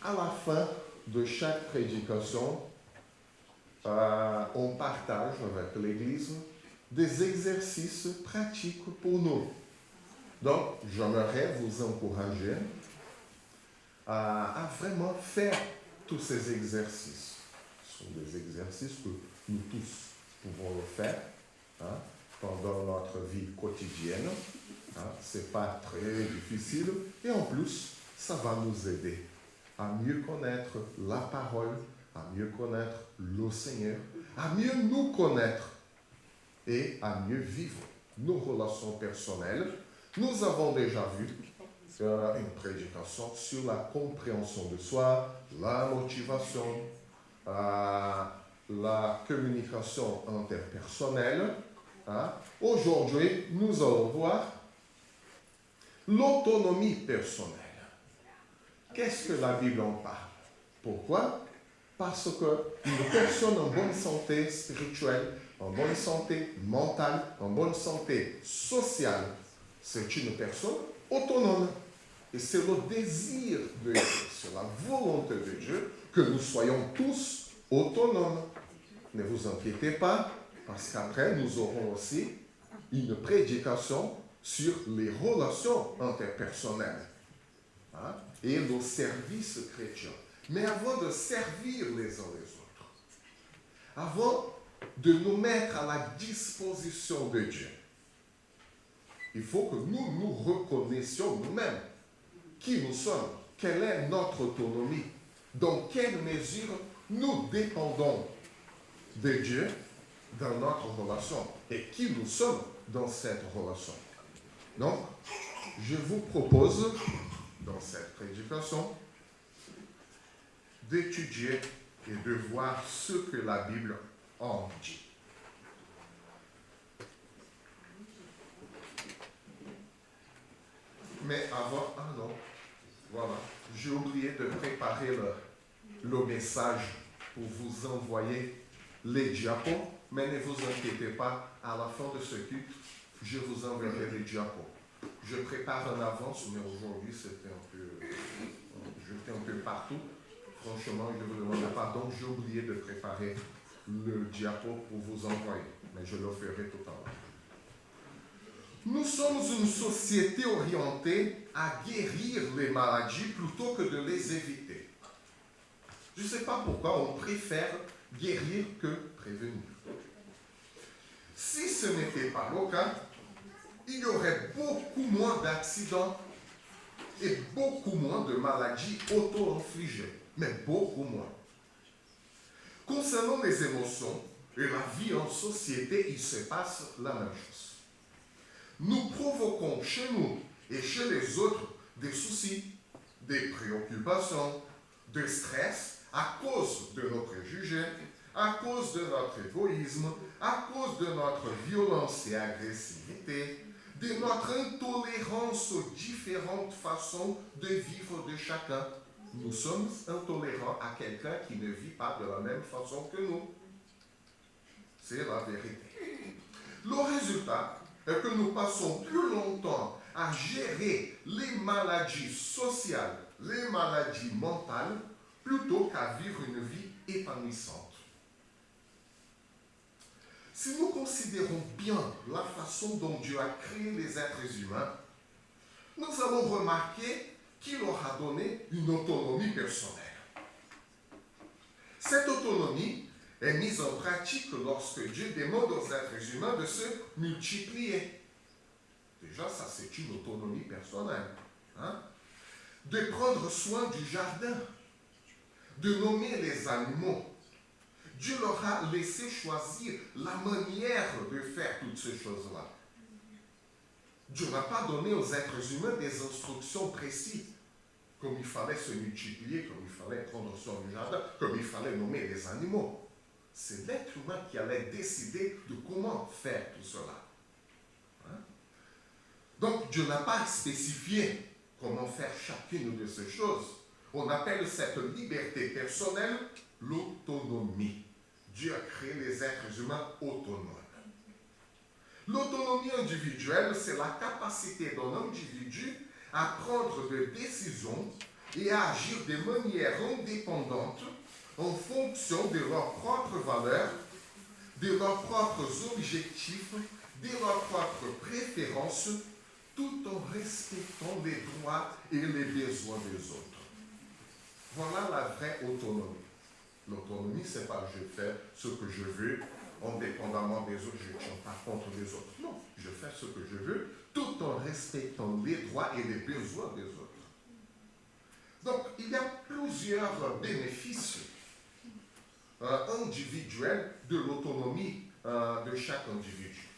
à la fin de chaque prédication, on partage avec l'Église des exercices pratiques pour nous. Donc, j'aimerais vous encourager à vraiment faire tous ces exercices. Ce sont des exercices que nous tous pouvons le faire pendant notre vie quotidienne. Ce n'est pas très difficile et en plus, ça va nous aider à mieux connaître la parole, à mieux connaître le Seigneur, à mieux nous connaître et à mieux vivre nos relations personnelles. Nous avons déjà vu une prédication sur la compréhension de soi, la motivation, la communication interpersonnelle. Aujourd'hui, nous allons voir l'autonomie personnelle. Qu'est-ce que la Bible en parle? Pourquoi? Parce qu'une personne en bonne santé spirituelle, en bonne santé mentale, en bonne santé sociale, c'est une personne autonome. Et c'est le désir de Dieu, c'est la volonté de Dieu que nous soyons tous autonomes. Ne vous inquiétez pas, parce qu'après, nous aurons aussi une prédication sur les relations interpersonnelles et le service chrétien. Mais avant de servir les uns les autres, avant de nous mettre à la disposition de Dieu, il faut que nous nous reconnaissions nous-mêmes qui nous sommes, quelle est notre autonomie, dans quelle mesure nous dépendons de Dieu dans notre relation et qui nous sommes dans cette relation. Donc, je vous propose, dans cette prédication, d'étudier et de voir ce que la Bible en dit. Mais avant, voilà, j'ai oublié de préparer le message pour vous envoyer les diapos, mais ne vous inquiétez pas, à la fin de ce culte, je vous enverrai les diapos. Je prépare en avance, mais aujourd'hui j'étais un peu partout. Franchement, je vous demande pardon, j'ai oublié de préparer le diapo pour vous envoyer, mais je le ferai tout à l'heure. Nous sommes une société orientée à guérir les maladies plutôt que de les éviter. Je ne sais pas pourquoi on préfère guérir que prévenir. Si ce n'était pas le cas, il y aurait beaucoup moins d'accidents et beaucoup moins de maladies auto-infligées, mais beaucoup moins. Concernant les émotions et la vie en société, il se passe la même chose. Nous provoquons chez nous et chez les autres des soucis, des préoccupations, de stress à cause de nos préjugés, à cause de notre égoïsme, à cause de notre violence et agressivité, de notre intolérance aux différentes façons de vivre de chacun. Nous sommes intolérants à quelqu'un qui ne vit pas de la même façon que nous. C'est la vérité. Le résultat est que nous passons plus longtemps à gérer les maladies sociales, les maladies mentales, plutôt qu'à vivre une vie épanouissante. Si nous considérons bien la façon dont Dieu a créé les êtres humains, nous allons remarquer qu'il leur a donné une autonomie personnelle. Cette autonomie est mise en pratique lorsque Dieu demande aux êtres humains de se multiplier. Déjà, ça c'est une autonomie personnelle. De prendre soin du jardin, de nommer les animaux. Dieu leur a laissé choisir la manière de faire toutes ces choses-là. Dieu n'a pas donné aux êtres humains des instructions précises, comme il fallait se multiplier, comme il fallait prendre soin du jardin, comme il fallait nommer les animaux. C'est l'être humain qui allait décider de comment faire tout cela. Donc Dieu n'a pas spécifié comment faire chacune de ces choses. On appelle cette liberté personnelle l'autonomie. Dieu a créé les êtres humains autonomes. L'autonomie individuelle, c'est la capacité d'un individu à prendre des décisions et à agir de manière indépendante en fonction de leurs propres valeurs, de leurs propres objectifs, de leurs propres préférences, tout en respectant les droits et les besoins des autres. Voilà la vraie autonomie. L'autonomie, c'est pas je fais ce que je veux, indépendamment des autres, je ne tiens pas contre les autres. Non, je fais ce que je veux, tout en respectant les droits et les besoins des autres. Donc, il y a plusieurs bénéfices individuels de l'autonomie de chaque individu.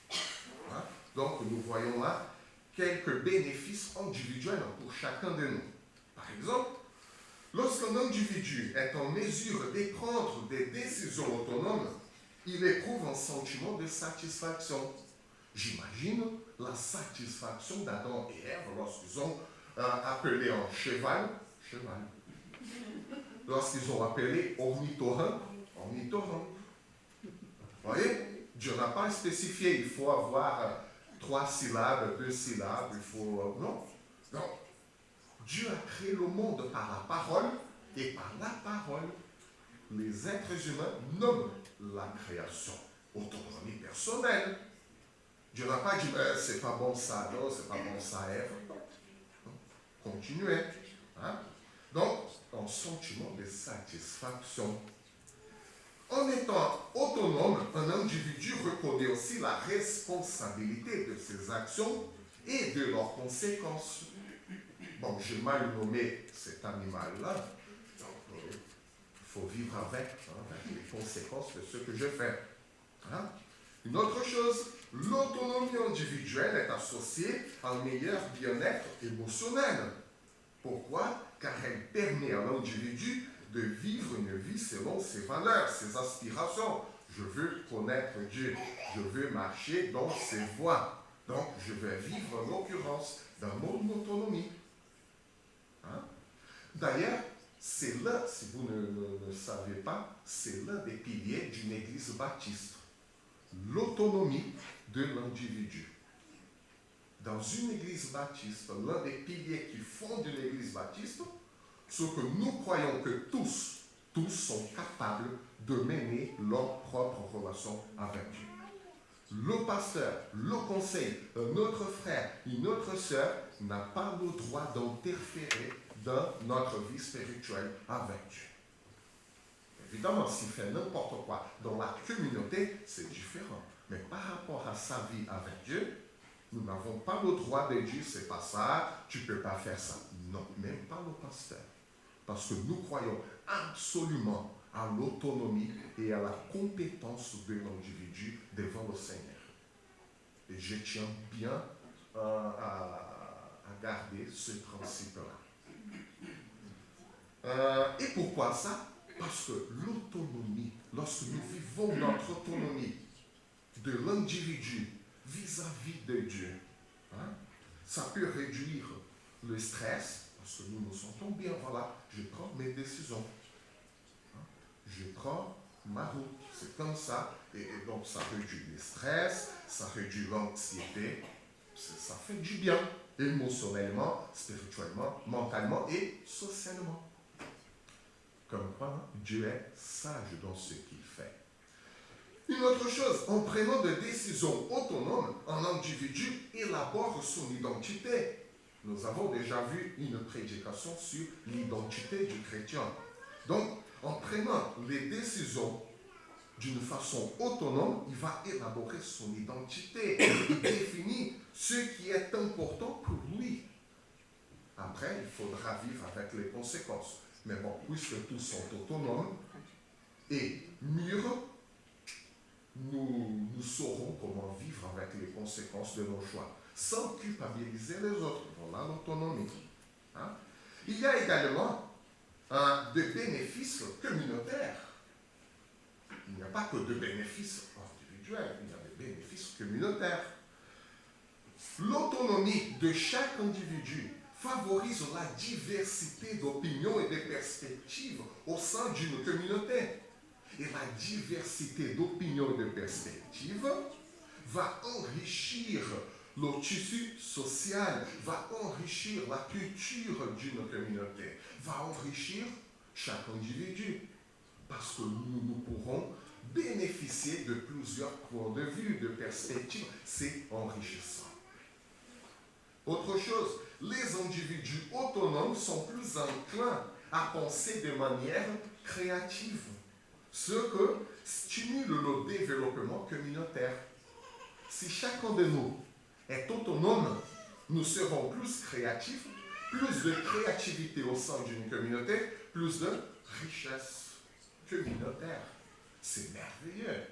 Hein? Donc, nous voyons là quelques bénéfices individuels pour chacun de nous. Par exemple, lorsqu'un individu est en mesure de prendre des décisions autonomes, il éprouve un sentiment de satisfaction. J'imagine la satisfaction d'Adam et Ève lorsqu'ils ont appelé un cheval. Lorsqu'ils ont appelé ornithorynque. Vous voyez, Dieu n'a pas spécifié, il faut avoir 3 syllabes, 2 syllabes, il faut... non. Dieu a créé le monde par la parole, et par la parole, les êtres humains nomment la création. Autonomie personnelle. Dieu n'a pas dit, c'est pas bon ça, non, c'est pas bon ça, Ève. Continuez. Hein? Donc, un sentiment de satisfaction. En étant autonome, un individu reconnaît aussi la responsabilité de ses actions et de leurs conséquences. Bon, j'ai mal nommé cet animal-là, donc il faut vivre avec les conséquences de ce que je fais. Hein? Une autre chose, l'autonomie individuelle est associée à un meilleur bien-être émotionnel. Pourquoi? Car elle permet à l'individu de vivre une vie selon ses valeurs, ses aspirations. Je veux connaître Dieu, je veux marcher dans ses voies. Donc, je vais vivre en l'occurrence dans mon autonomie. Hein? D'ailleurs, c'est là, si vous ne savez pas, c'est l'un des piliers d'une église baptiste. L'autonomie de l'individu. Dans une église baptiste, l'un des piliers qui fondent une église baptiste, c'est que nous croyons que tous sont capables de mener leur propre relation avec Dieu. Le pasteur, le conseil, un autre frère, une autre sœur n'a pas le droit d'interférer dans notre vie spirituelle avec Dieu. Évidemment, s'il fait n'importe quoi dans la communauté, c'est différent. Mais par rapport à sa vie avec Dieu, nous n'avons pas le droit de dire, c'est pas ça, tu ne peux pas faire ça. Non, même pas le pasteur. Parce que nous croyons absolument à l'autonomie et à la compétence de l'individu devant le Seigneur. Et je tiens bien à garder ce principe-là. Et pourquoi ça? Parce que l'autonomie, lorsque nous vivons notre autonomie de l'individu vis-à-vis de Dieu, hein, ça peut réduire le stress, parce que nous nous sentons bien, voilà, je prends mes décisions. Hein, je prends ma route, c'est comme ça, et donc ça réduit le stress, ça réduit l'anxiété, ça fait du bien, émotionnellement, spirituellement, mentalement et socialement. Comme quoi, hein, Dieu est sage dans ce qu'il fait. Une autre chose, en prenant des décisions autonomes, un individu élabore son identité. Nous avons déjà vu une prédication sur l'identité du chrétien. Donc, en prenant les décisions d'une façon autonome, il va élaborer son identité. Il définit ce qui est important pour lui. Après, il faudra vivre avec les conséquences. Mais bon, puisque tous sont autonomes et mûrs, nous saurons comment vivre avec les conséquences de nos choix, sans culpabiliser les autres. Voilà l'autonomie. Hein? Il y a également des bénéfices communautaires. Il n'y a pas que de bénéfices individuels, il y a des bénéfices communautaires. L'autonomie de chaque individu favorise la diversité d'opinions et de perspectives au sein d'une communauté. Et la diversité d'opinions et de perspectives va enrichir Le tissu social va enrichir la culture d'une communauté, va enrichir chaque individu. Parce que nous pourrons bénéficier de plusieurs points de vue, de perspectives. C'est enrichissant. Autre chose, les individus autonomes sont plus enclins à penser de manière créative, ce que stimule le développement communautaire. Si chacun de nous est autonome, nous serons plus créatifs, plus de créativité au sein d'une communauté, plus de richesse communautaire. C'est merveilleux.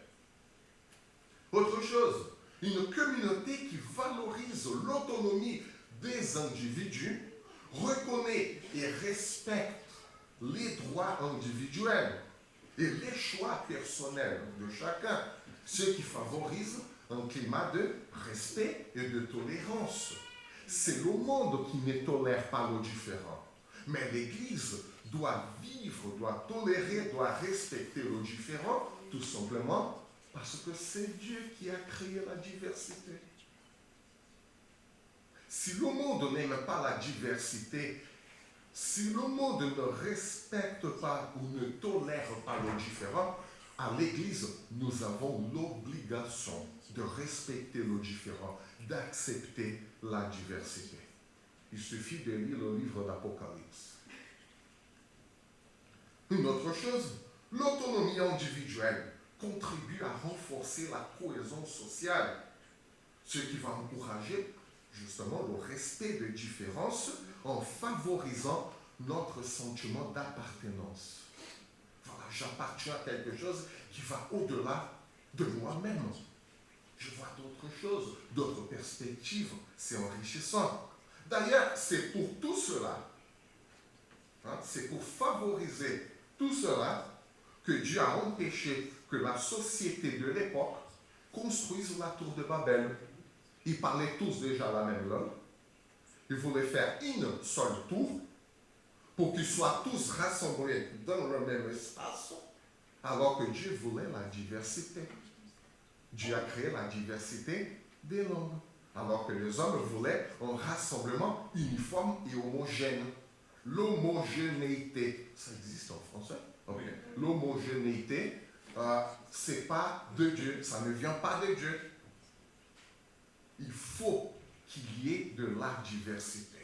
Autre chose, une communauté qui valorise l'autonomie des individus, reconnaît et respecte les droits individuels et les choix personnels de chacun, ce qui favorise un climat de respect et de tolérance. C'est le monde qui ne tolère pas le différent. Mais l'Église doit vivre, doit tolérer, doit respecter le différent, tout simplement parce que c'est Dieu qui a créé la diversité. Si le monde n'aime pas la diversité, si le monde ne respecte pas ou ne tolère pas le différent, à l'Église, nous avons l'obligation de respecter le différent, d'accepter la diversité. Il suffit de lire le livre d'Apocalypse. Une autre chose, l'autonomie individuelle contribue à renforcer la cohésion sociale, ce qui va encourager justement le respect des différences en favorisant notre sentiment d'appartenance. Voilà, j'appartiens à quelque chose qui va au-delà de moi-même. Je vois d'autres choses, d'autres perspectives. C'est enrichissant. D'ailleurs, c'est pour tout cela, c'est pour favoriser tout cela que Dieu a empêché que la société de l'époque construise la tour de Babel. Ils parlaient tous déjà la même langue. Ils voulaient faire une seule tour pour qu'ils soient tous rassemblés dans le même espace, alors que Dieu voulait la diversité. Dieu a créé la diversité des langues, alors que les hommes voulaient un rassemblement uniforme et homogène. L'homogénéité, ça existe en français? Okay. L'homogénéité, c'est pas de Dieu, ça ne vient pas de Dieu. Il faut qu'il y ait de la diversité.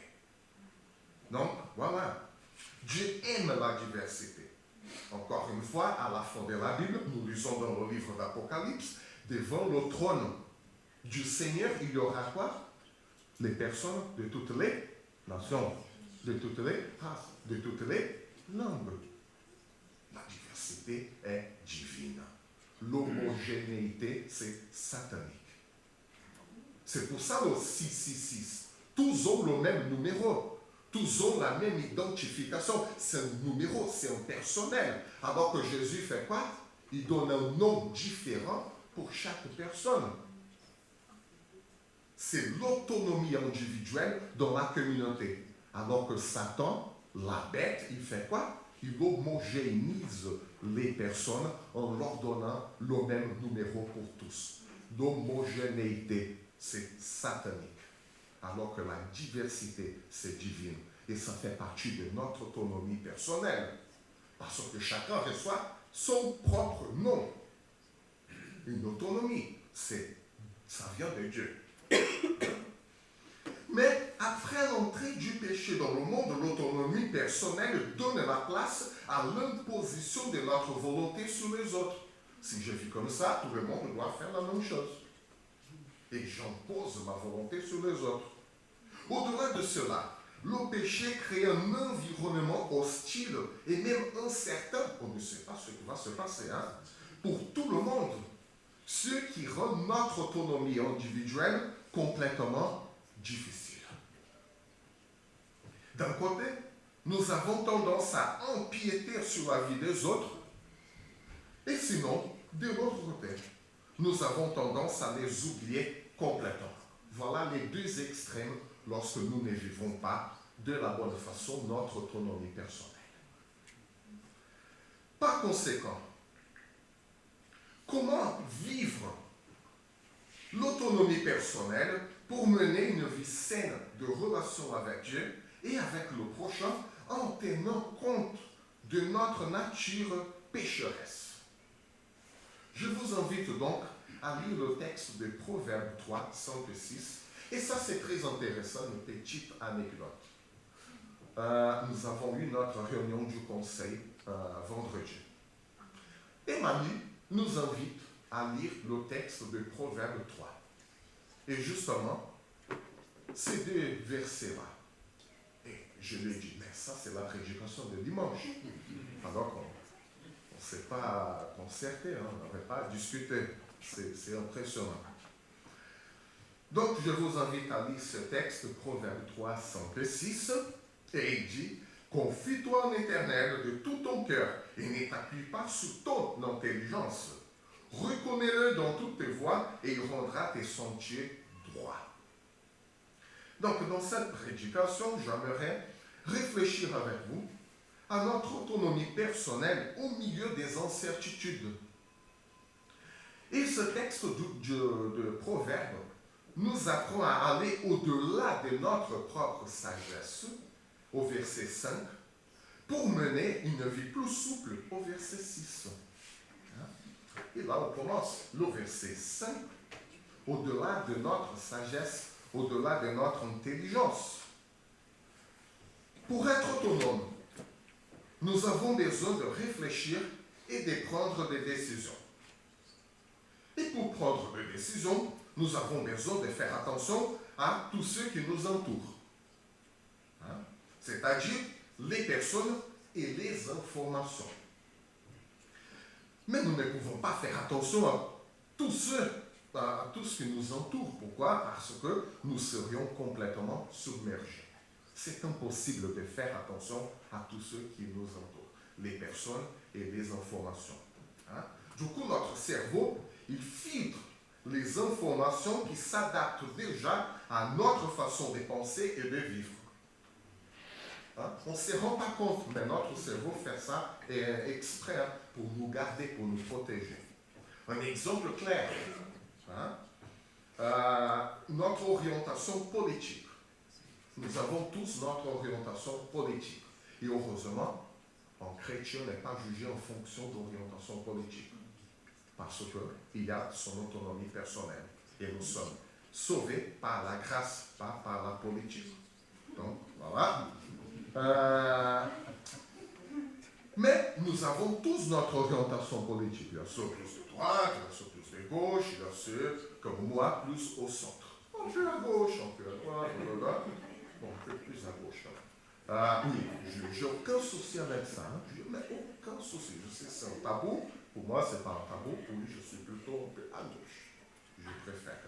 Donc, voilà. Dieu aime la diversité. Encore une fois, à la fin de la Bible, nous lisons dans le livre d'Apocalypse, devant le trône du Seigneur, il y aura quoi? Les personnes de toutes les nations, de toutes les races, de toutes les langues. La diversité est divine. L'homogénéité, c'est satanique. C'est pour ça le 666. Tous ont le même numéro. Tous ont la même identification. C'est un numéro, c'est un personnel. Alors que Jésus fait quoi? Il donne un nom différent pour chaque personne. C'est l'autonomie individuelle dans la communauté. Alors que Satan, la bête, il fait quoi? Il homogénise les personnes en leur donnant le même numéro pour tous. L'homogénéité, c'est satanique. Alors que la diversité, c'est divine. Et ça fait partie de notre autonomie personnelle. Parce que chacun reçoit son propre nom. Une autonomie, ça vient de Dieu. Mais après l'entrée du péché dans le monde, l'autonomie personnelle donne la place à l'imposition de notre volonté sur les autres. Si je vis comme ça, tout le monde doit faire la même chose. Et j'impose ma volonté sur les autres. Au-delà de cela, le péché crée un environnement hostile et même incertain. On ne sait pas ce qui va se passer pour tout le monde. Ce qui rend notre autonomie individuelle complètement difficile. D'un côté, nous avons tendance à empiéter sur la vie des autres, et sinon, de l'autre côté, nous avons tendance à les oublier complètement. Voilà les deux extrêmes lorsque nous ne vivons pas de la bonne façon notre autonomie personnelle. Par conséquent, comment vivre l'autonomie personnelle pour mener une vie saine de relation avec Dieu et avec le prochain en tenant compte de notre nature pécheresse. Je vous invite donc à lire le texte de Proverbes 3, 5 et 6. Et ça, c'est très intéressant, une petite anecdote. Nous avons eu notre réunion du conseil vendredi. Et Mamie nous invite à lire le texte de Proverbes 3. Et justement, ces deux versets-là. Et je lui ai dit, mais ça, c'est la prédication de dimanche. Alors qu'on ne s'est pas concerté, hein, on n'avait pas discuté. C'est impressionnant. Donc, je vous invite à lire ce texte, Proverbe 3, 5 et 6. Et il dit, confie-toi en l'Éternel de tout ton cœur et ne t'appuie pas sur ton intelligence. Reconnais-le dans toutes tes voies et il rendra tes sentiers droits. Donc, dans cette prédication, j'aimerais réfléchir avec vous à notre autonomie personnelle au milieu des incertitudes. Et ce texte de Proverbe nous apprend à aller au-delà de notre propre sagesse, au verset 5, pour mener une vie plus souple, au verset 6. Et là, on commence le verset 5, au-delà de notre sagesse, au-delà de notre intelligence. Pour être autonome, nous avons besoin de réfléchir et de prendre des décisions. Et pour prendre des décisions, nous avons besoin de faire attention à tous ceux qui nous entourent. C'est-à-dire les personnes et les informations. Mais nous ne pouvons pas faire attention à tout ce qui nous entoure. Pourquoi? Parce que nous serions complètement submergés. C'est impossible de faire attention à tous ceux qui nous entourent, les personnes et les informations. Du coup, notre cerveau, il filtre les informations qui s'adaptent déjà à notre façon de penser et de vivre. On ne se rend pas compte, mais notre cerveau fait ça exprès pour nous garder, pour nous protéger. Un exemple clair, notre orientation politique. Nous avons tous notre orientation politique. Et heureusement, un chrétien n'est pas jugé en fonction d'orientation politique. Parce qu'il a son autonomie personnelle. Et nous sommes sauvés par la grâce, pas par la politique. Donc, voilà. Mais nous avons tous notre orientation politique. Il y a ceux plus de droite, il y a ceux plus de gauche, il y a ceux, comme moi, plus au centre. Un peu à gauche, un peu à droite, blablabla. Bon, un peu plus à gauche. Oui, je n'ai aucun souci avec ça. Mais aucun souci. Je sais que c'est un tabou. Pour moi, ce n'est pas un tabou. Pour lui, je suis plutôt un peu à gauche. Je préfère.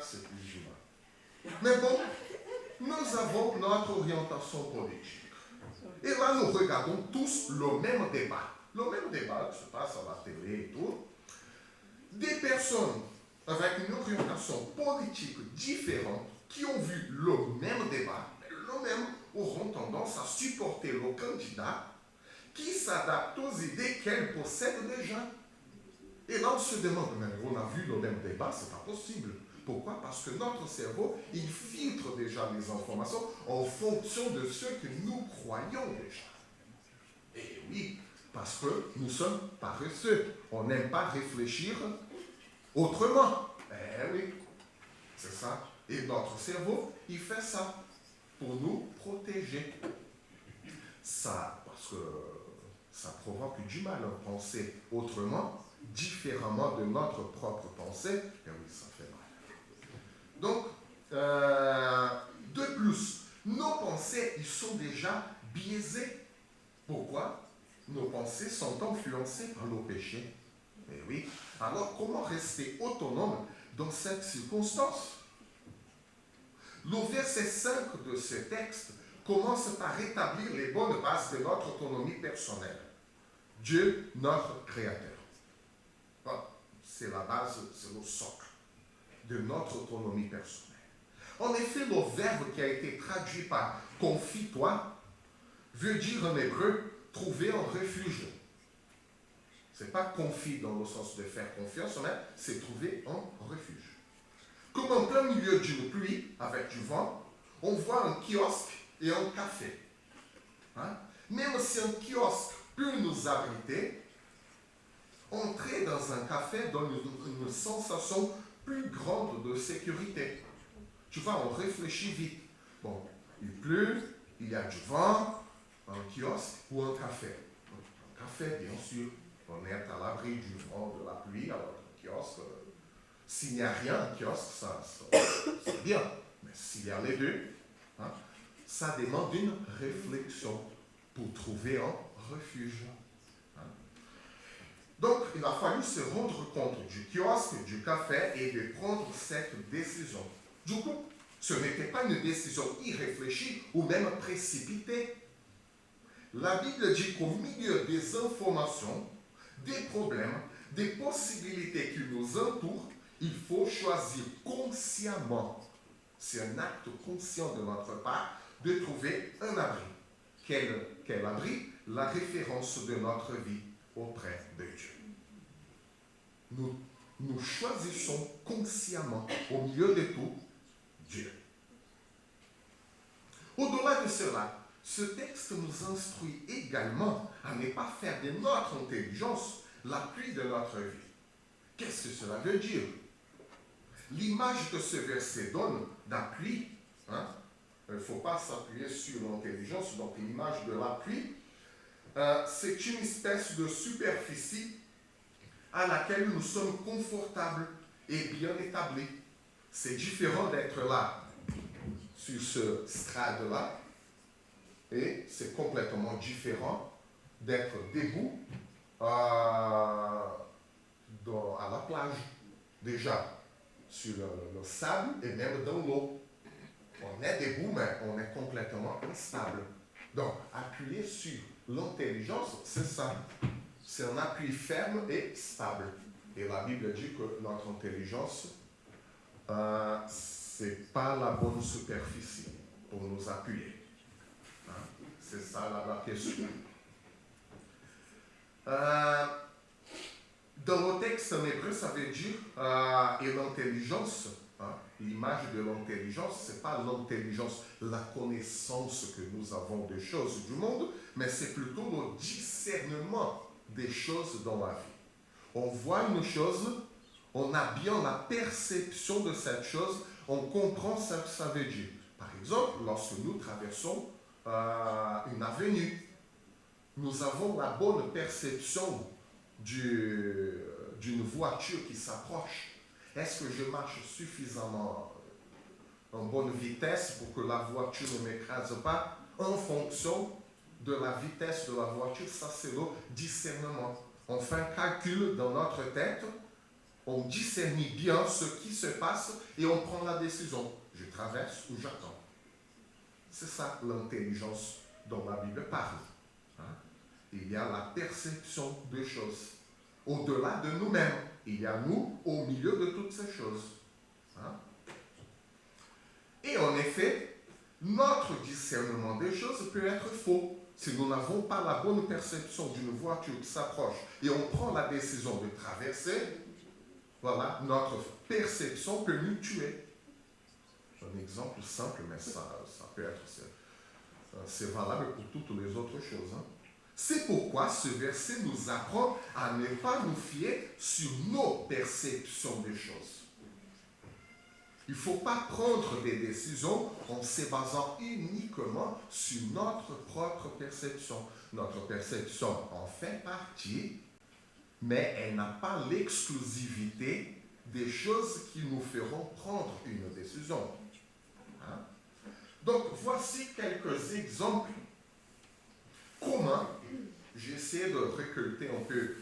C'est plus humain. Mais bon, nous avons notre orientation politique. Et là, nous regardons tous le même débat. Le même débat qui se passe à la télé et tout. Des personnes avec une orientation politique différente qui ont vu le même débat, le même, auront tendance à supporter le candidat qui s'adapte aux idées qu'elle possède déjà. Et là, on se demande, mais on a vu le même débat, c'est pas possible. Pourquoi? Parce que notre cerveau, il filtre déjà les informations en fonction de ce que nous croyons déjà. Et oui, parce que nous sommes paresseux. On n'aime pas réfléchir autrement. Eh oui, c'est ça. Et notre cerveau, il fait ça pour nous protéger. Ça, parce que ça provoque du mal à penser autrement, différemment de notre propre pensée. Et oui, ça fait mal. Donc, de plus, nos pensées, ils sont déjà biaisées. Pourquoi? Nos pensées sont influencées par nos péchés. Et oui. Alors, comment rester autonome dans cette circonstance? Le verset 5 de ce texte commence par rétablir les bonnes bases de notre autonomie personnelle. Dieu, notre Créateur. Voilà. C'est la base, c'est le socle de notre autonomie personnelle. En effet, le verbe qui a été traduit par « confie-toi » veut dire en hébreu « trouver un refuge ». Ce n'est pas « confie » dans le sens de faire confiance, mais c'est « trouver un refuge ». Comme en plein milieu d'une pluie, avec du vent, on voit un kiosque et un café. Hein? Même si un kiosque peut nous abriter, entrer dans un café donne une sensation plus grande de sécurité. Tu vois, on réfléchit vite. Bon, il pleut, il y a du vent, un kiosque ou un café. Un café, bien sûr, on est à l'abri du vent, de la pluie, alors un kiosque, s'il n'y a rien, un kiosque, c'est bien. Mais s'il y a les deux, hein, ça demande une réflexion pour trouver un refuge. Hein. Donc, il a fallu se rendre compte du kiosque, du café et de prendre cette décision. Du coup, ce n'était pas une décision irréfléchie ou même précipitée. La Bible dit qu'au milieu des informations, des problèmes, des possibilités qui nous entourent, il faut choisir consciemment, c'est un acte conscient de notre part, de trouver un abri. Quel abri? La référence de notre vie auprès de Dieu. Nous choisissons consciemment, au milieu de tout, Dieu. Au-delà de cela, ce texte nous instruit également à ne pas faire de notre intelligence l'appui de notre vie. Qu'est-ce que cela veut dire? L'image que ce verset donne d'appui, hein, il ne faut pas s'appuyer sur l'intelligence, donc l'image de l'appui, c'est une espèce de superficie à laquelle nous sommes confortables et bien établis. C'est différent d'être là, sur ce strade-là, et c'est complètement différent d'être debout à la plage, déjà sur le sable et même dans l'eau. On est debout, mais on est complètement instable. Donc, appuyer sur l'intelligence, c'est ça. C'est un appui ferme et stable. Et la Bible dit que notre intelligence, c'est pas la bonne superficie pour nous appuyer. Hein? C'est ça la question. Dans le texte en hébreu, ça veut dire et l'intelligence, hein, l'image de l'intelligence, ce n'est pas l'intelligence, la connaissance que nous avons des choses du monde, mais c'est plutôt le discernement des choses dans la vie. On voit une chose, on a bien la perception de cette chose, on comprend ce que ça veut dire. Par exemple, lorsque nous traversons une avenue, nous avons la bonne perception d'une voiture qui s'approche. Est-ce que je marche suffisamment en bonne vitesse pour que la voiture ne m'écrase pas? En fonction de la vitesse de la voiture, ça c'est le discernement. On fait un calcul dans notre tête, on discerne bien ce qui se passe et on prend la décision. Je traverse ou j'attends. C'est ça l'intelligence dont la Bible parle. Hein? Il y a la perception des choses. Au-delà de nous-mêmes, il y a nous au milieu de toutes ces choses. Hein? Et en effet, notre discernement des choses peut être faux. Si nous n'avons pas la bonne perception d'une voiture qui s'approche et on prend la décision de traverser, voilà, notre perception peut nous tuer. Un exemple simple, mais ça peut être, c'est valable pour toutes les autres choses. Hein? C'est pourquoi ce verset nous apprend à ne pas nous fier sur nos perceptions des choses. Il ne faut pas prendre des décisions en se basant uniquement sur notre propre perception. Notre perception en fait partie, mais elle n'a pas l'exclusivité des choses qui nous feront prendre une décision. Hein? Donc, voici quelques exemples. Comment j'essaie de récolter un peu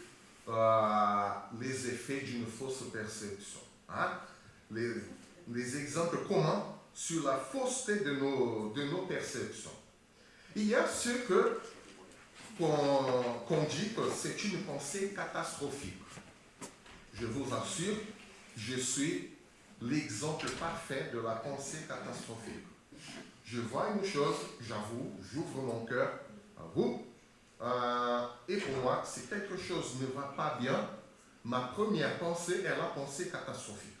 les effets d'une fausse perception. Hein? Les exemples comment sur la fausseté de nos perceptions. Il y a ceux qu'on dit que c'est une pensée catastrophique. Je vous assure, je suis l'exemple parfait de la pensée catastrophique. Je vois une chose, j'avoue, j'ouvre mon cœur à vous, et pour moi, si quelque chose ne va pas bien, ma première pensée est la pensée catastrophique.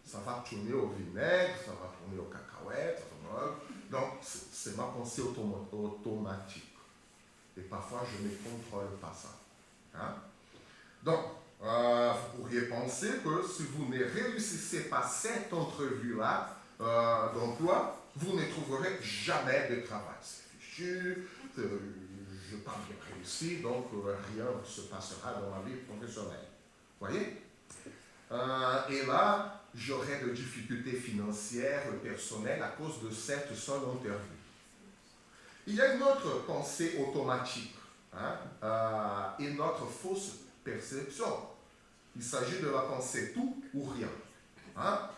ça va tourner au vinaigre, ça va tourner aux cacahuètes. Donc, c'est ma pensée automatique. Et parfois, je ne contrôle pas ça. Hein? Donc, vous pourriez penser que si vous ne réussissez pas cette entrevue-là d'emploi, vous ne trouverez jamais de travail. C'est fichu, je n'ai pas bien réussi, donc rien ne se passera dans ma vie professionnelle. Vous voyez? Et là, j'aurai des difficultés financières, personnelles à cause de cette seule interview. Il y a une autre pensée automatique, et notre fausse perception. Il s'agit de la pensée tout ou rien.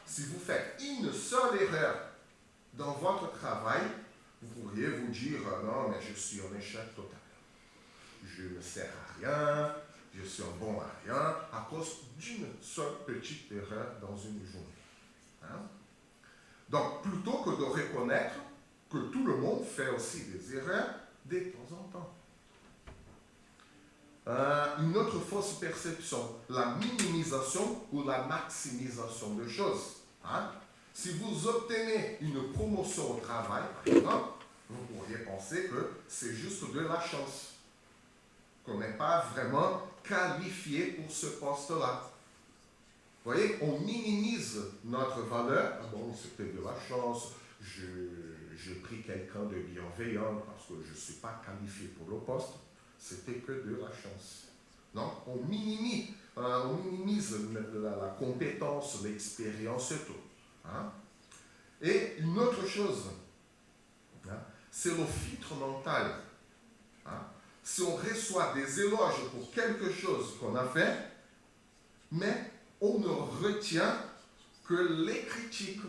Si vous faites une seule erreur dans votre travail, vous pourriez vous dire non, mais je suis un échec total. Je ne sers à rien, je suis un bon à rien, à cause d'une seule petite erreur dans une journée. Donc, plutôt que de reconnaître que tout le monde fait aussi des erreurs de temps en temps. Une autre fausse perception, la minimisation ou la maximisation de choses. Si vous obtenez une promotion au travail, par exemple, vous pourriez penser que c'est juste de la chance, qu'on n'est pas vraiment qualifié pour ce poste-là. Vous voyez, on minimise notre valeur. Ah bon, c'était de la chance, j'ai pris quelqu'un de bienveillant parce que je ne suis pas qualifié pour le poste. C'était que de la chance. Donc, on minimise la compétence, l'expérience et tout. Et une autre chose, c'est le filtre mental. Si on reçoit des éloges pour quelque chose qu'on a fait, mais on ne retient que les critiques.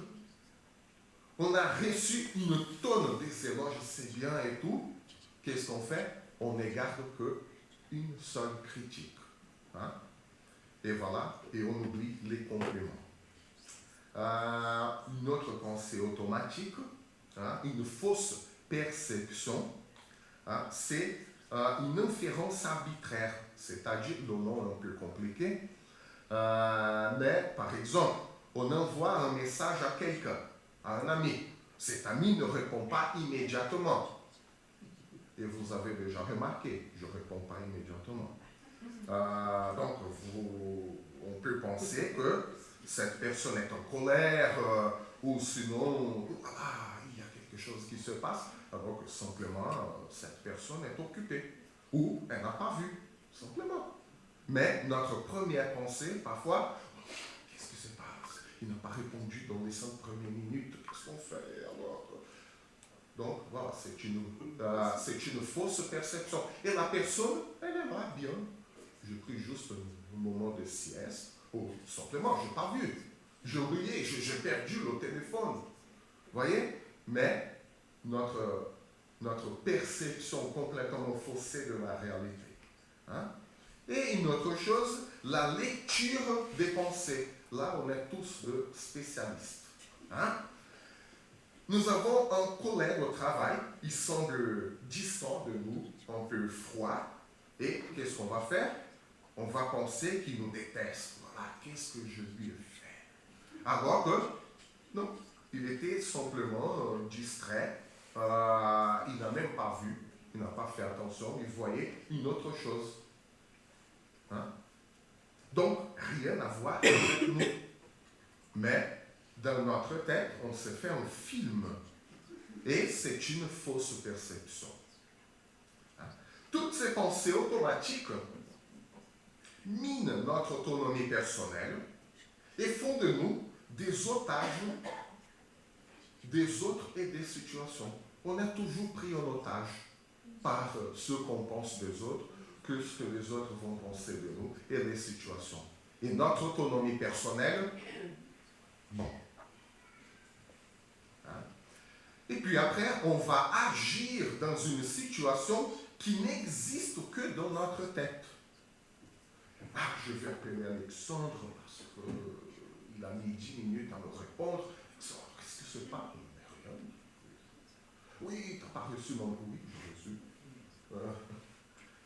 On a reçu une tonne des éloges, c'est bien et tout. Qu'est-ce qu'on fait? On ne garde qu'une seule critique. Et voilà, et on oublie les compliments. Une autre pensée automatique, une fausse perception, c'est une inférence arbitraire, c'est-à-dire le nom est un peu compliqué, mais par exemple, on envoie un message à quelqu'un, à un ami. Cet ami ne répond pas immédiatement. Et vous avez déjà remarqué, je ne réponds pas immédiatement. Donc, on peut penser que cette personne est en colère, ou sinon, il y a quelque chose qui se passe, alors que simplement, cette personne est occupée, ou elle n'a pas vu, simplement. Mais notre première pensée, parfois, qu'est-ce qui se passe? Il n'a pas répondu dans les 5 premières minutes, qu'est-ce qu'on fait alors? Donc, voilà, c'est une fausse perception. Et la personne, elle est là, bien. J'ai pris juste un moment de sieste, ou simplement, je n'ai pas vu. J'ai oublié, j'ai perdu le téléphone. Vous voyez? Mais notre perception complètement faussée de la réalité. Et une autre chose, la lecture des pensées. Là, on est tous de spécialistes. Nous avons un collègue au travail, il semble distant de nous, un peu froid, et qu'est-ce qu'on va faire? On va penser qu'il nous déteste. Voilà, qu'est-ce que je lui ai fait? Alors que, non, il était simplement distrait, il n'a même pas vu, il n'a pas fait attention, il voyait une autre chose. Donc, rien à voir avec nous. Mais, dans notre tête, on s'est fait un film. Et c'est une fausse perception. Toutes ces pensées automatiques minent notre autonomie personnelle et font de nous des otages des autres et des situations. On est toujours pris en otage par ce qu'on pense des autres, que ce que les autres vont penser de nous et les situations. Et notre autonomie personnelle, bon. Et puis après, on va agir dans une situation qui n'existe que dans notre tête. Je vais appeler Alexandre parce qu'il a mis 10 minutes à me répondre. Qu'est-ce qui se passe? Rien. Oui, tu n'as pas reçu mon oui, j'ai reçu.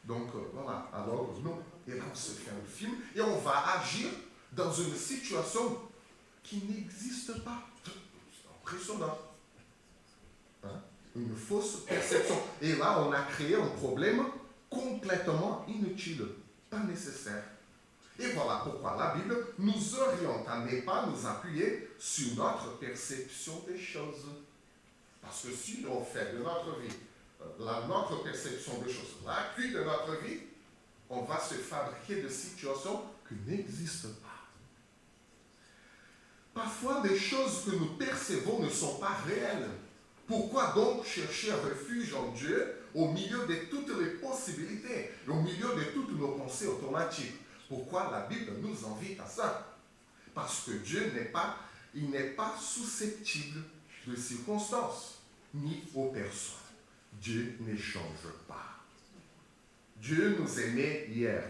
Donc voilà, alors non. Et là, on se fait un film et on va agir dans une situation qui n'existe pas. C'est impressionnant. Hein? Une fausse perception. Et là, on a créé un problème complètement inutile, pas nécessaire. Et voilà pourquoi la Bible nous oriente à ne pas nous appuyer sur notre perception des choses. Parce que si on fait de notre vie, notre perception des choses, l'appui de notre vie, on va se fabriquer des situations qui n'existent pas. Parfois, les choses que nous percevons ne sont pas réelles. Pourquoi donc chercher un refuge en Dieu au milieu de toutes les possibilités, au milieu de toutes nos pensées automatiques? Pourquoi la Bible nous invite à ça? Parce que Dieu n'est pas susceptible de circonstances, ni aux personnes. Dieu n'échange pas. Dieu nous aimait hier.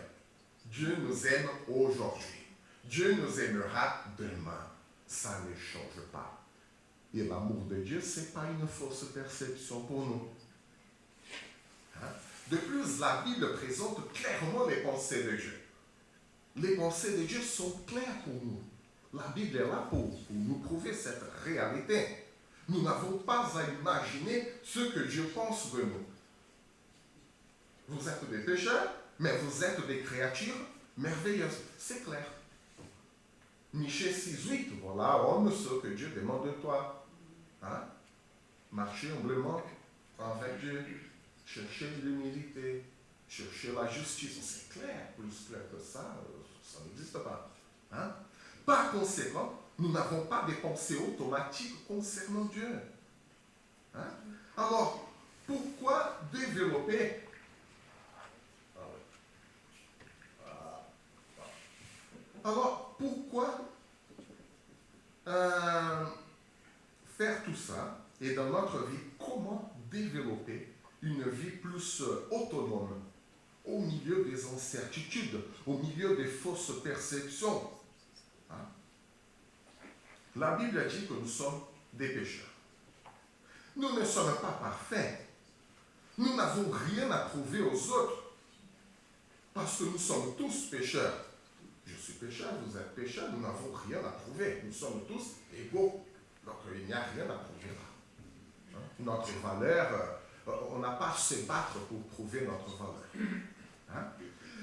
Dieu nous aime aujourd'hui. Dieu nous aimera demain. Ça ne change pas. Et l'amour de Dieu, ce n'est pas une fausse perception pour nous. Hein? De plus, la Bible présente clairement les pensées de Dieu. Les pensées de Dieu sont claires pour nous. La Bible est là pour nous prouver cette réalité. Nous n'avons pas à imaginer ce que Dieu pense de nous. Vous êtes des pécheurs, mais vous êtes des créatures merveilleuses. C'est clair. Michée 6:8, voilà, homme, ce que Dieu demande de toi. Hein? Marcher humblement avec Dieu, chercher l'humilité, chercher la justice. C'est clair, plus clair que ça n'existe pas. Hein? Par conséquent, nous n'avons pas de pensées automatiques concernant Dieu. Hein? Alors, pourquoi développer Alors, pourquoi faire tout ça? Et dans notre vie, comment développer une vie plus autonome au milieu des incertitudes, au milieu des fausses perceptions? Hein? La Bible dit que nous sommes des pécheurs. Nous ne sommes pas parfaits. Nous n'avons rien à prouver aux autres. Parce que nous sommes tous pécheurs. Je suis pécheur, vous êtes pécheur, nous n'avons rien à prouver. Nous sommes tous égaux. Donc il n'y a rien à prouver là. Hein? Notre valeur, on n'a pas à se battre pour prouver notre valeur. Hein?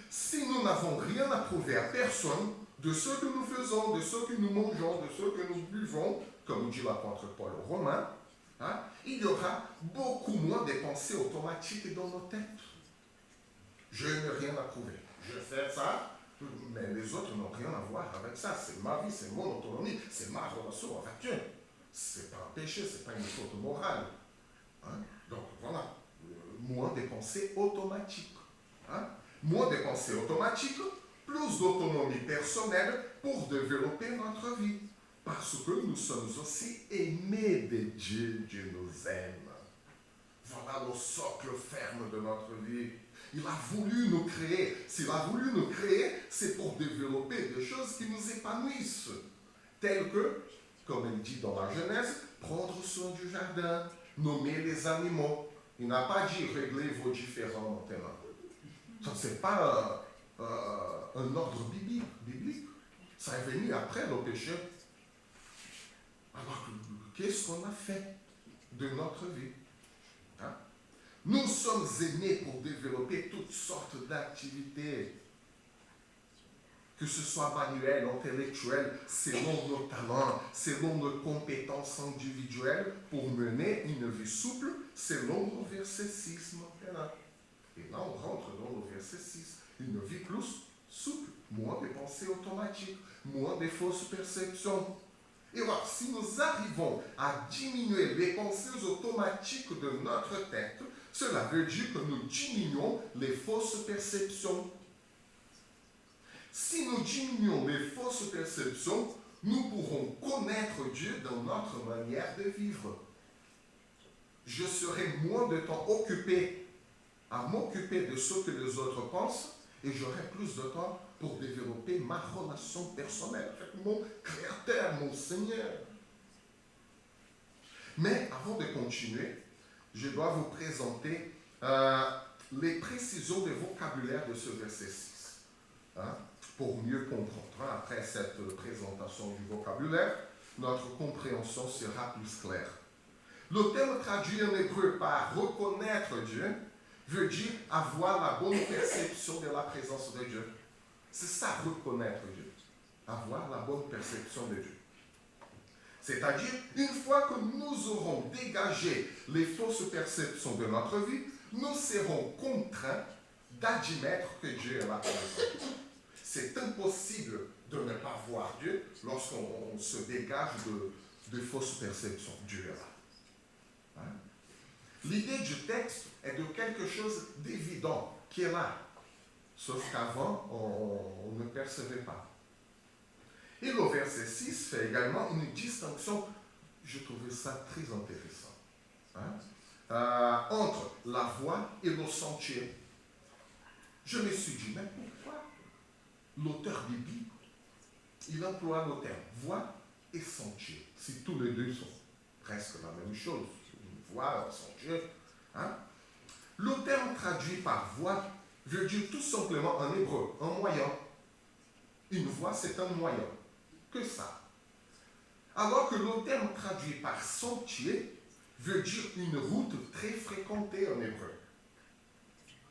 Si nous n'avons rien à prouver à personne de ce que nous faisons, de ce que nous mangeons, de ce que nous buvons, comme dit l'apôtre Paul aux Romains, hein, il y aura beaucoup moins de pensées automatiques dans nos têtes. Je n'ai rien à prouver. Je fais ça, mais les autres n'ont rien à voir avec ça. C'est ma vie, c'est mon autonomie, c'est ma relation avec Dieu. Ce n'est pas un péché, ce n'est pas une faute morale. Hein? Donc voilà, moins de pensées automatiques. Hein? Moins de pensées automatiques, plus d'autonomie personnelle pour développer notre vie. Parce que nous sommes aussi aimés de Dieu. Dieu nous aime. Voilà le socle ferme de notre vie. Il a voulu nous créer. S'il a voulu nous créer, c'est pour développer des choses qui nous épanouissent. Telles que, comme il dit dans la Genèse, prendre soin du jardin, nommer les animaux. Il n'a pas dit régler vos différends maintenant. Ça, ce n'est pas un ordre biblique. Ça est venu après le péché. Alors, qu'est-ce qu'on a fait de notre vie? Hein? Nous sommes aimés pour développer toutes sortes d'activités, que ce soit manuel, intellectuel, selon nos talents, selon nos compétences individuelles, pour mener une vie souple, selon le verset 6 maintenant. Et là, on rentre dans le verset 6. Une vie plus souple, moins de pensées automatiques, moins de fausses perceptions. Et voilà, si nous arrivons à diminuer les pensées automatiques de notre tête, cela veut dire que nous diminuons les fausses perceptions. Si nous diminuons les fausses perceptions, nous pourrons connaître Dieu dans notre manière de vivre. Je serai moins de temps occupé à m'occuper de ce que les autres pensent et j'aurai plus de temps pour développer ma relation personnelle avec mon Créateur, mon Seigneur. Mais avant de continuer, je dois vous présenter les précisions de vocabulaire de ce verset 6. hein, pour mieux comprendre. Hein. Après cette présentation du vocabulaire, notre compréhension sera plus claire. Le terme traduit en hébreu par reconnaître Dieu veut dire avoir la bonne perception de la présence de Dieu. C'est ça, reconnaître Dieu. Avoir la bonne perception de Dieu. C'est-à-dire, une fois que nous aurons dégagé les fausses perceptions de notre vie, nous serons contraints d'admettre que Dieu est là présent. C'est impossible de ne pas voir Dieu lorsqu'on se dégage de fausses perceptions. Dieu est là. Hein? L'idée du texte est de quelque chose d'évident qui est là. Sauf qu'avant, on ne percevait pas. Et le verset 6 fait également une distinction, je trouvais ça très intéressant, hein, entre la voie et le sentier. Je me suis dit, mais pourquoi l'auteur biblique, il emploie le terme voie et sentier, si tous les deux sont presque la même chose, une voie, un sentier. Hein? Le terme traduit par voie veut dire tout simplement en hébreu, un moyen. Une voie, c'est un moyen. Que ça. Alors que le terme traduit par sentier veut dire une route très fréquentée en hébreu.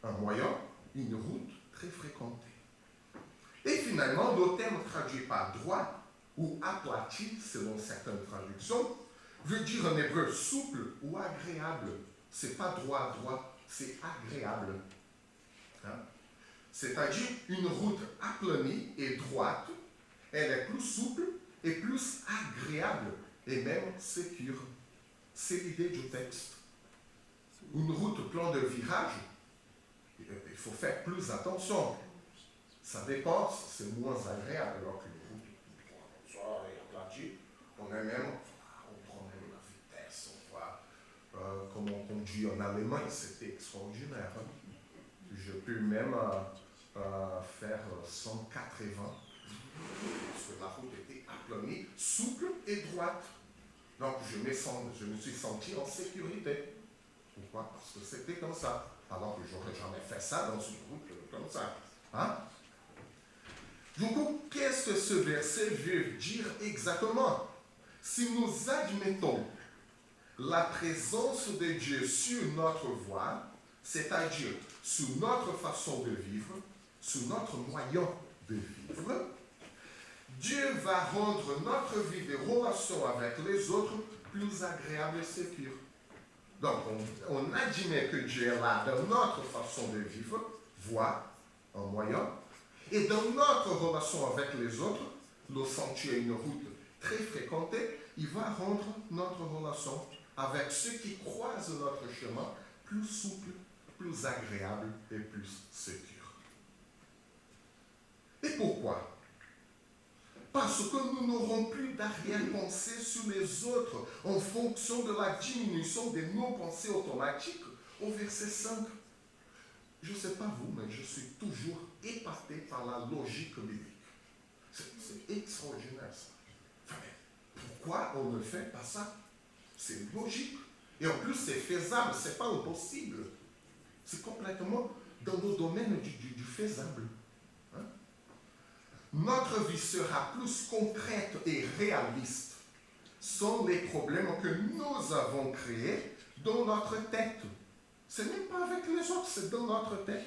Un moyen, une route très fréquentée. Et finalement, le terme traduit par droit ou aplati, selon certaines traductions, veut dire en hébreu souple ou agréable. C'est pas droit, c'est agréable. Hein? C'est-à-dire une route aplanie et droite, elle est plus souple et plus agréable et même sécure. C'est l'idée du texte. Une route pleine de virages, il faut faire plus attention. Ça dépense, c'est moins agréable alors qu'une route aplatie, on est même, on prend même la vitesse, on voit comment on conduit en Allemagne, c'était extraordinaire. Je peux même faire 180 parce que la route était aplanie, souple et droite. Donc je me suis senti en sécurité. Pourquoi? Parce que c'était comme ça. Alors que j'aurais jamais fait ça dans une route comme ça. Hein? Du coup, qu'est-ce que ce verset veut dire exactement? Si nous admettons la présence de Dieu sur notre voie, c'est-à-dire sur notre façon de vivre, sur notre moyen de vivre, Dieu va rendre notre vie de relation avec les autres plus agréable et sécure. Donc, on admet que Dieu est là dans notre façon de vivre, voie, en moyen, et dans notre relation avec les autres, le sentier est une route très fréquentée, il va rendre notre relation avec ceux qui croisent notre chemin plus souple, plus agréable et plus sécure. Et pourquoi? Parce que nous n'aurons plus d'arrière-pensée sur les autres en fonction de la diminution de nos pensées automatiques au verset 5. Je ne sais pas vous, mais je suis toujours épaté par la logique biblique. C'est extraordinaire ça. Enfin, pourquoi on ne fait pas ça? C'est logique. Et en plus, c'est faisable, ce n'est pas impossible. C'est complètement dans le domaine du faisable. Hein? Notre vie sera plus concrète et réaliste sans les problèmes que nous avons créés dans notre tête. Ce n'est même pas avec les autres, c'est dans notre tête.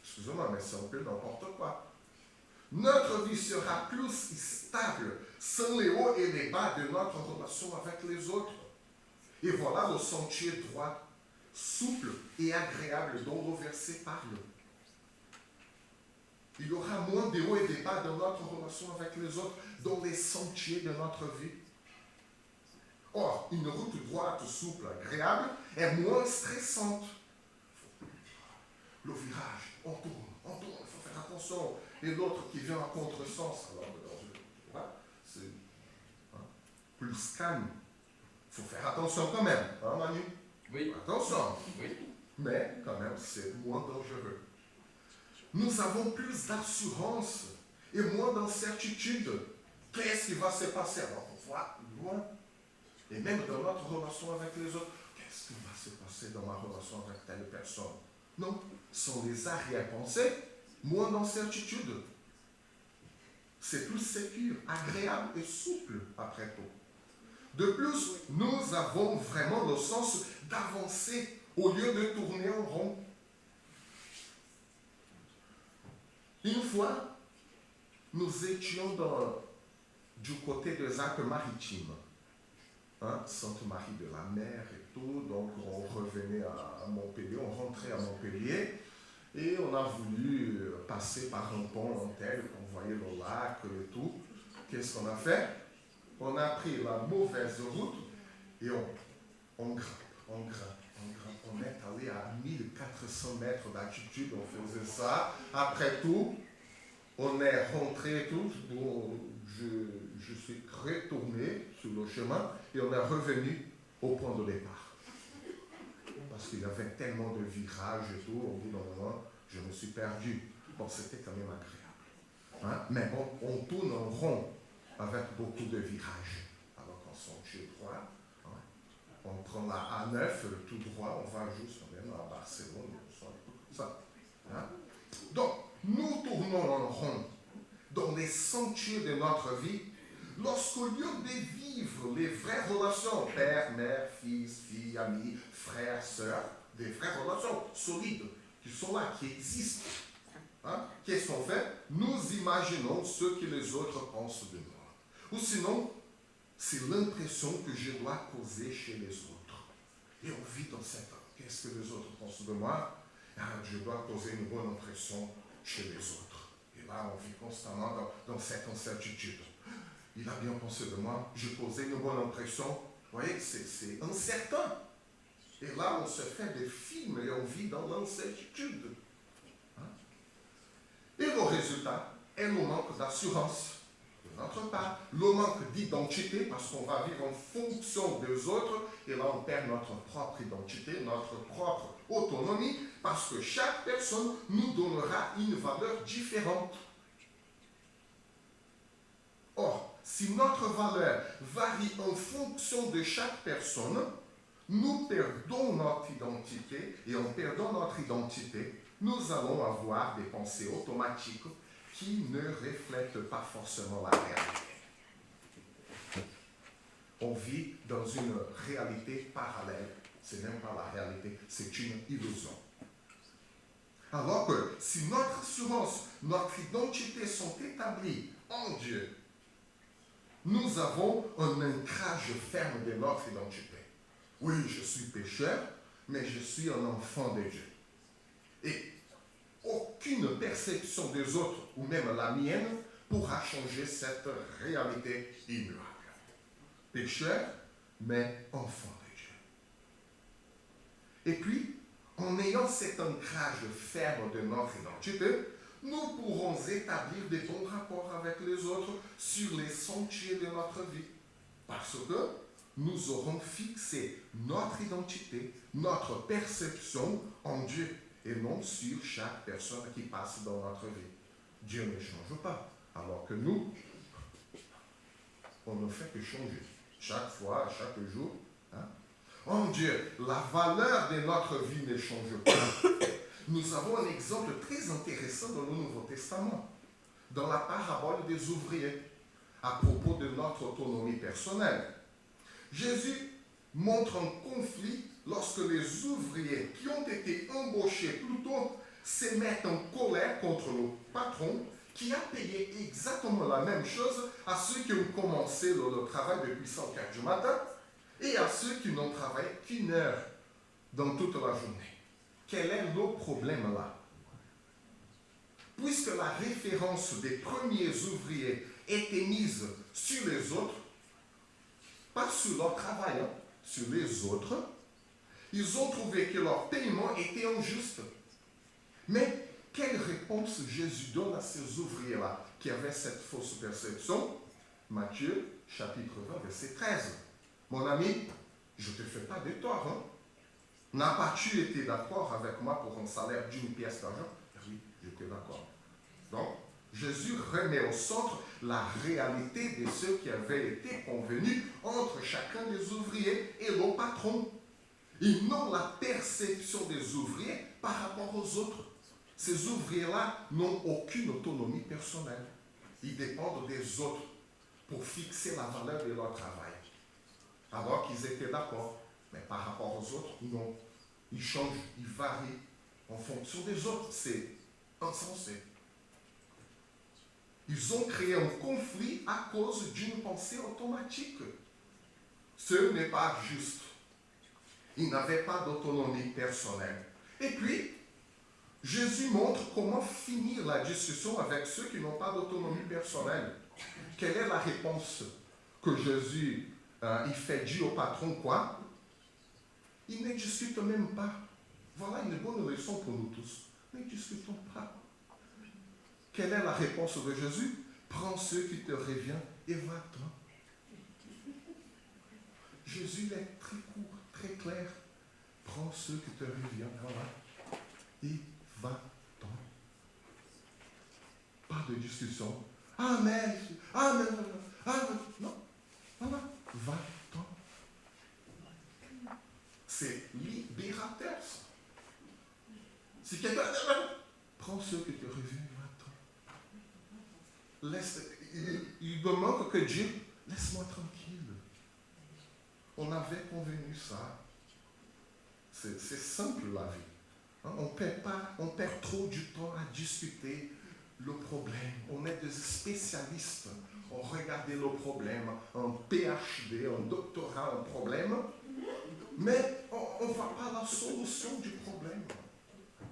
Excusez-moi, mais c'est un peu n'importe quoi. Notre vie sera plus stable sans les hauts et les bas de notre relation avec les autres. Et voilà le sentier droit, souple et agréable dont le verset parle. Il y aura moins de hauts et de bas dans notre relation avec les autres, dans les sentiers de notre vie. Or, une route droite, souple, agréable est moins stressante. Le virage, on tourne, il faut faire attention. Et l'autre qui vient à contresens, alors c'est plus calme. Il faut faire attention quand même, hein Manu? Oui. Attention. Oui. Mais quand même, c'est moins dangereux. Nous avons plus d'assurance et moins d'incertitude. Qu'est-ce qui va se passer? Alors, on voit loin. Et même dans notre relation avec les autres, qu'est-ce qui va se passer dans ma relation avec telle personne? Non, ce sont les arrière-pensées, moins d'incertitude. C'est plus sécure, agréable et souple après tout. De plus, nous avons vraiment le sens d'avancer au lieu de tourner en rond. Une fois, nous étions du côté des Alpes-Maritimes, Sainte-Marie de la Mer et tout, donc on revenait à Montpellier, on rentrait à Montpellier et on a voulu passer par un pont en tel, on voyait le lac et tout. Qu'est-ce qu'on a fait? On a pris la mauvaise route et on grimpe, on est allé à 1400 mètres d'altitude, on faisait ça. Après tout, on est rentré et tout. Bon, je suis retourné sur le chemin et on est revenu au point de départ. Parce qu'il y avait tellement de virages et tout, au bout d'un moment, je me suis perdu. Bon, c'était quand même agréable. Mais bon, on tourne en rond avec beaucoup de virages. Alors qu'on s'en droit, on prend la A9 tout droit, on va jusqu'à même à Barcelone, ça. Donc, nous tournons en rond dans les sentiers de notre vie, lorsqu'au lieu de vivre les vraies relations, père, mère, fils, fille, amis, frère, sœur, des vraies relations solides qui sont là, qui existent, qu'est-ce qu'on fait? Nous imaginons ce que les autres pensent de nous. Ou sinon, c'est l'impression que je dois causer chez les autres. Et on vit dans cette... Qu'est-ce que les autres pensent de moi? Je dois causer une bonne impression chez les autres. Et là, on vit constamment dans cette incertitude. Il a bien pensé de moi, je causais une bonne impression. Vous voyez, c'est incertain. Et là, on se fait des films et on vit dans l'incertitude. Et le résultat est le manque d'assurance de notre part, le manque d'identité, parce qu'on va vivre en fonction des autres, et là on perd notre propre identité, notre propre autonomie, parce que chaque personne nous donnera une valeur différente. Or, si notre valeur varie en fonction de chaque personne, nous perdons notre identité, et en perdant notre identité, nous allons avoir des pensées automatiques qui ne reflètent pas forcément la réalité. On vit dans une réalité parallèle. Ce n'est même pas la réalité, c'est une illusion. Alors que si notre assurance, notre identité sont établies en Dieu, nous avons un ancrage ferme de notre identité. Oui, je suis pécheur, mais je suis un enfant de Dieu. Et aucune perception des autres, ou même la mienne, pourra changer cette réalité immuable. Pécheur, mais enfant de Dieu. Et puis, en ayant cet ancrage ferme de notre identité, nous pourrons établir des bons rapports avec les autres sur les sentiers de notre vie. Parce que nous aurons fixé notre identité, notre perception en Dieu, et non sur chaque personne qui passe dans notre vie. Dieu ne change pas, alors que nous, on ne fait que changer. Chaque fois, chaque jour. En Dieu, la valeur de notre vie ne change pas. Nous avons un exemple très intéressant dans le Nouveau Testament, dans la parabole des ouvriers, à propos de notre autonomie personnelle. Jésus montre un conflit lorsque les ouvriers qui ont été embauchés plutôt se mettent en colère contre le patron qui a payé exactement la même chose à ceux qui ont commencé le travail depuis 5 heures du matin et à ceux qui n'ont travaillé qu'une heure dans toute la journée. Quel est le problème là? Puisque la référence des premiers ouvriers était mise sur les autres, pas sur leur travail, sur les autres, ils ont trouvé que leur paiement était injuste. Mais quelle réponse Jésus donne à ces ouvriers-là qui avaient cette fausse perception? Matthieu, chapitre 20, verset 13. Mon ami, je ne te fais pas de tort. N'as pas-tu été d'accord avec moi pour un salaire d'une pièce d'argent? Oui, j'étais d'accord. Donc, Jésus remet au centre la réalité de ce qui avait été convenu entre chacun des ouvriers et le patron. et non la perception des ouvriers par rapport aux autres. Ces ouvriers-là n'ont aucune autonomie personnelle. Ils dépendent des autres pour fixer la valeur de leur travail. Alors qu'ils étaient d'accord. Mais par rapport aux autres, non. Ils changent, ils varient en fonction des autres. C'est insensé. Ils ont créé un conflit à cause d'une pensée automatique. Ce n'est pas juste. Ils n'avaient pas d'autonomie personnelle. Et puis, Jésus montre comment finir la discussion avec ceux qui n'ont pas d'autonomie personnelle. Quelle est la réponse que Jésus il fait dire au patron quoi? Il ne discute même pas. Voilà une bonne leçon pour nous tous. Ne discutons pas. Quelle est la réponse de Jésus? Prends ce qui te revient et va-t'en. Jésus est très court, très clair. Prends ce qui te revient, voilà, et va-t'en. Pas de discussion. Ah mais, non, voilà, va-t'en. C'est libérateur, ça. Si quelqu'un prends ce qui te revient et va-t'en. Il ne manque que dire, laisse-moi tranquille. On avait convenu ça. C'est simple la vie. Hein? On perd trop du temps à discuter le problème. On est des spécialistes. On regarde le problème, un PhD, un doctorat, un problème, mais on ne voit pas la solution du problème.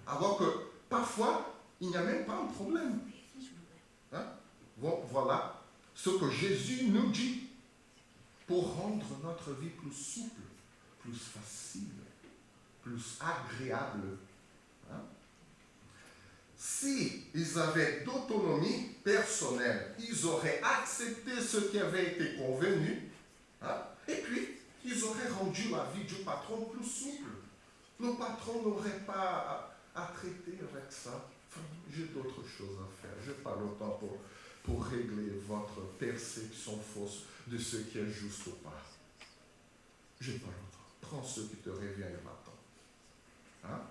Alors que parfois, il n'y a même pas un problème. Hein? Bon, voilà ce que Jésus nous dit pour rendre notre vie plus souple, plus facile, plus agréable. Hein? Si ils avaient d'autonomie personnelle, ils auraient accepté ce qui avait été convenu, hein? Et puis ils auraient rendu la vie du patron plus souple. Le patron n'aurait pas à traiter avec ça. Enfin, j'ai d'autres choses à faire. Je n'ai pas le temps pour régler votre perception fausse de ce qui est juste ou pas. Je n'ai pas le temps. Prends ce qui te revient et va-t'en. Hein?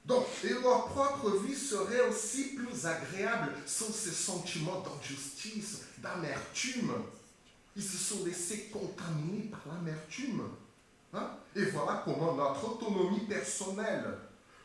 Donc, et leur propre vie serait aussi plus agréable sans ces sentiments d'injustice, d'amertume. Ils se sont laissés contaminer par l'amertume. Hein? Et voilà comment notre autonomie personnelle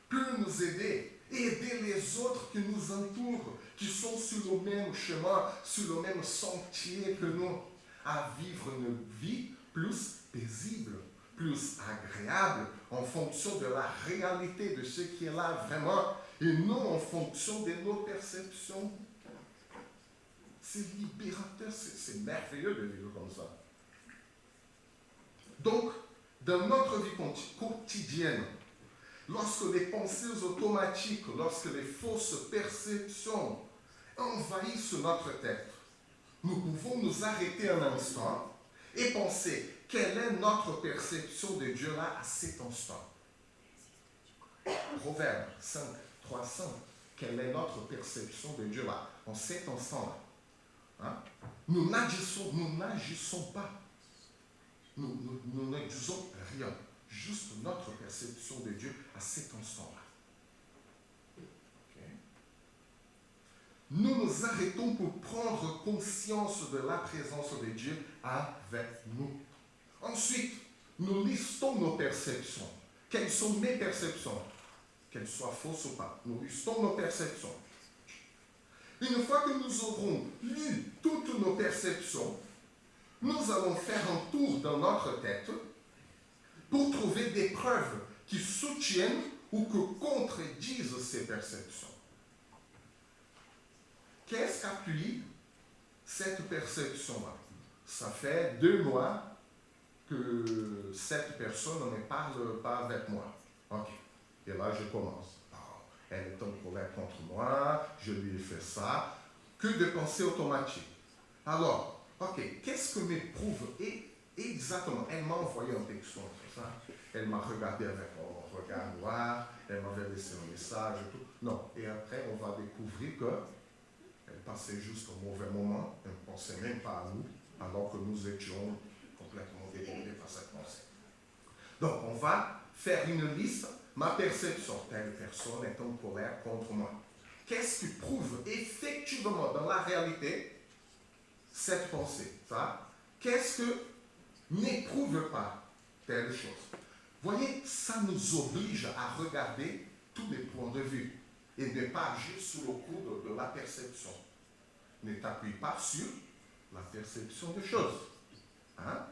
peut nous aider et aider les autres qui nous entourent, qui sont sur le même chemin, sur le même sentier que nous, à vivre une vie plus paisible, plus agréable, en fonction de la réalité de ce qui est là vraiment, et non en fonction de nos perceptions. C'est libérateur, c'est merveilleux de vivre comme ça. Donc, dans notre vie quotidienne, lorsque les pensées automatiques, lorsque les fausses perceptions envahissent notre tête, nous pouvons nous arrêter un instant et penser quelle est notre perception de Dieu là à cet instant. Proverbe 5, 3, 5. Quelle est notre perception de Dieu là en cet instant-là? Hein? Nous n'agissons pas. Nous ne disons rien. Juste notre perception de Dieu à cet instant-là. Okay. Nous nous arrêtons pour prendre conscience de la présence de Dieu avec nous. Ensuite, nous listons nos perceptions. Quelles sont mes perceptions? Qu'elles soient fausses ou pas. Nous listons nos perceptions. Une fois que nous aurons lu toutes nos perceptions, nous allons faire un tour dans notre tête pour trouver des preuves qui soutiennent ou que contredisent ces perceptions. Qu'est-ce qu'appuie cette perception-là? Ça fait 2 mois que cette personne ne parle pas avec moi. Ok. Et là, je commence. Elle est en colère contre moi, je lui ai fait ça. Que de pensées automatiques. Alors, ok, qu'est-ce que m'éprouve exactement? Elle m'a envoyé un texto, c'est ça? Elle m'a regardé avec un regard noir, elle m'avait laissé un message et tout. Non, et après, on va découvrir qu'elle passait juste un mauvais moment, elle ne pensait même pas à nous, alors que nous étions complètement débordés par cette pensée. Donc, on va faire une liste. Ma perception, telle personne est en colère contre moi. Qu'est-ce qui prouve effectivement dans la réalité cette pensée? Ça, qu'est-ce que n'éprouve pas telle chose? Voyez, ça nous oblige à regarder tous les points de vue et ne pas agir sous le coup de la perception. Ne t'appuie pas sur la perception des choses. Hein?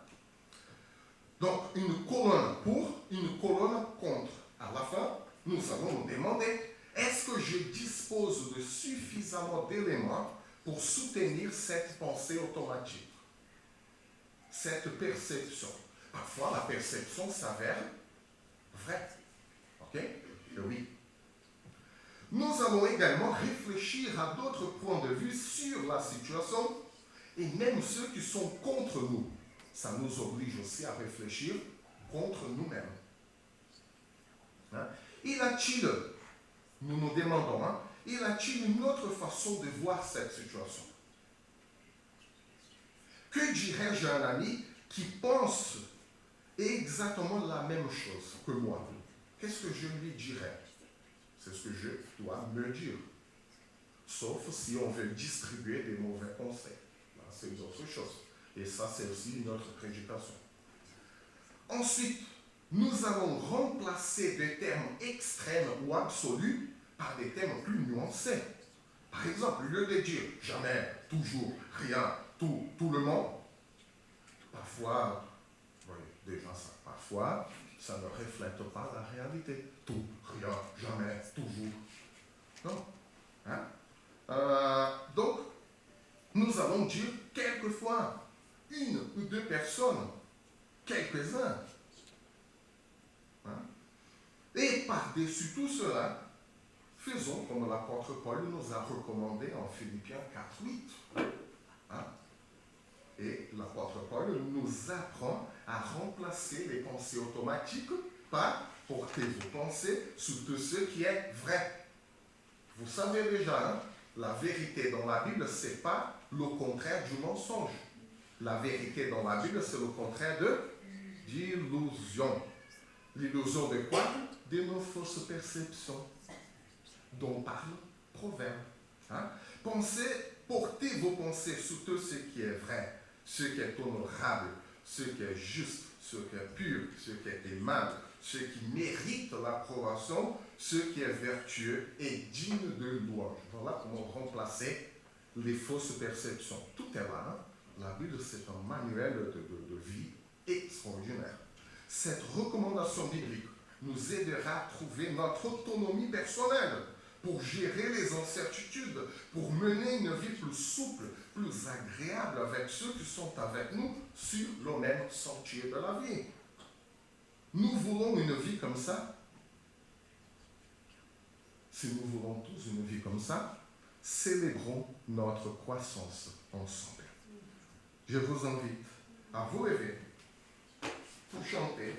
Donc, une colonne pour, une colonne contre. À la fin, nous allons nous demander, est-ce que je dispose de suffisamment d'éléments pour soutenir cette pensée automatique, cette perception? Parfois, la perception s'avère vraie. Ok? Oui. Nous allons également réfléchir à d'autres points de vue sur la situation et même ceux qui sont contre nous. Ça nous oblige aussi à réfléchir contre nous-mêmes. Hein? Y a-t-il, nous nous demandons, hein, y a-t-il une autre façon de voir cette situation? Que dirais-je à un ami qui pense exactement la même chose que moi? Qu'est-ce que je lui dirais? C'est ce que je dois me dire. Sauf si on veut distribuer des mauvais conseils. C'est une autre chose. Et ça, c'est aussi une autre prédication. Ensuite, nous allons remplacer des termes extrêmes ou absolus par des termes plus nuancés. Par exemple, au lieu de dire jamais, toujours, rien, tout le monde, parfois, voyez, déjà ça, parfois, ça ne reflète pas la réalité. Tout, rien, jamais, toujours. Non. Hein? Donc, nous allons dire quelquefois une ou deux personnes, quelques-uns. Hein? Et par-dessus tout cela, faisons comme l'apôtre Paul nous a recommandé en Philippiens 4:8. Hein? Et l'apôtre Paul nous apprend à remplacer les pensées automatiques par porter vos pensées sur tout ce qui est vrai. Vous savez déjà, hein, la vérité dans la Bible, ce n'est pas le contraire du mensonge. La vérité dans la Bible, c'est le contraire d'illusion. L'illusion de quoi? De nos fausses perceptions, dont parle Proverbe. Hein? Portez vos pensées sur tout ce qui est vrai, ce qui est honorable, ce qui est juste, ce qui est pur, ce qui est aimable, ce qui mérite l'approbation, ce qui est vertueux et digne de louange. Voilà comment remplacer les fausses perceptions. Tout est là. Hein? La Bible, c'est un manuel de vie extraordinaire. Cette recommandation biblique nous aidera à trouver notre autonomie personnelle pour gérer les incertitudes, pour mener une vie plus souple, plus agréable avec ceux qui sont avec nous sur le même sentier de la vie. Nous voulons une vie comme ça. Si nous voulons tous une vie comme ça, célébrons notre croissance ensemble. Je vous invite à vous lever pour chanter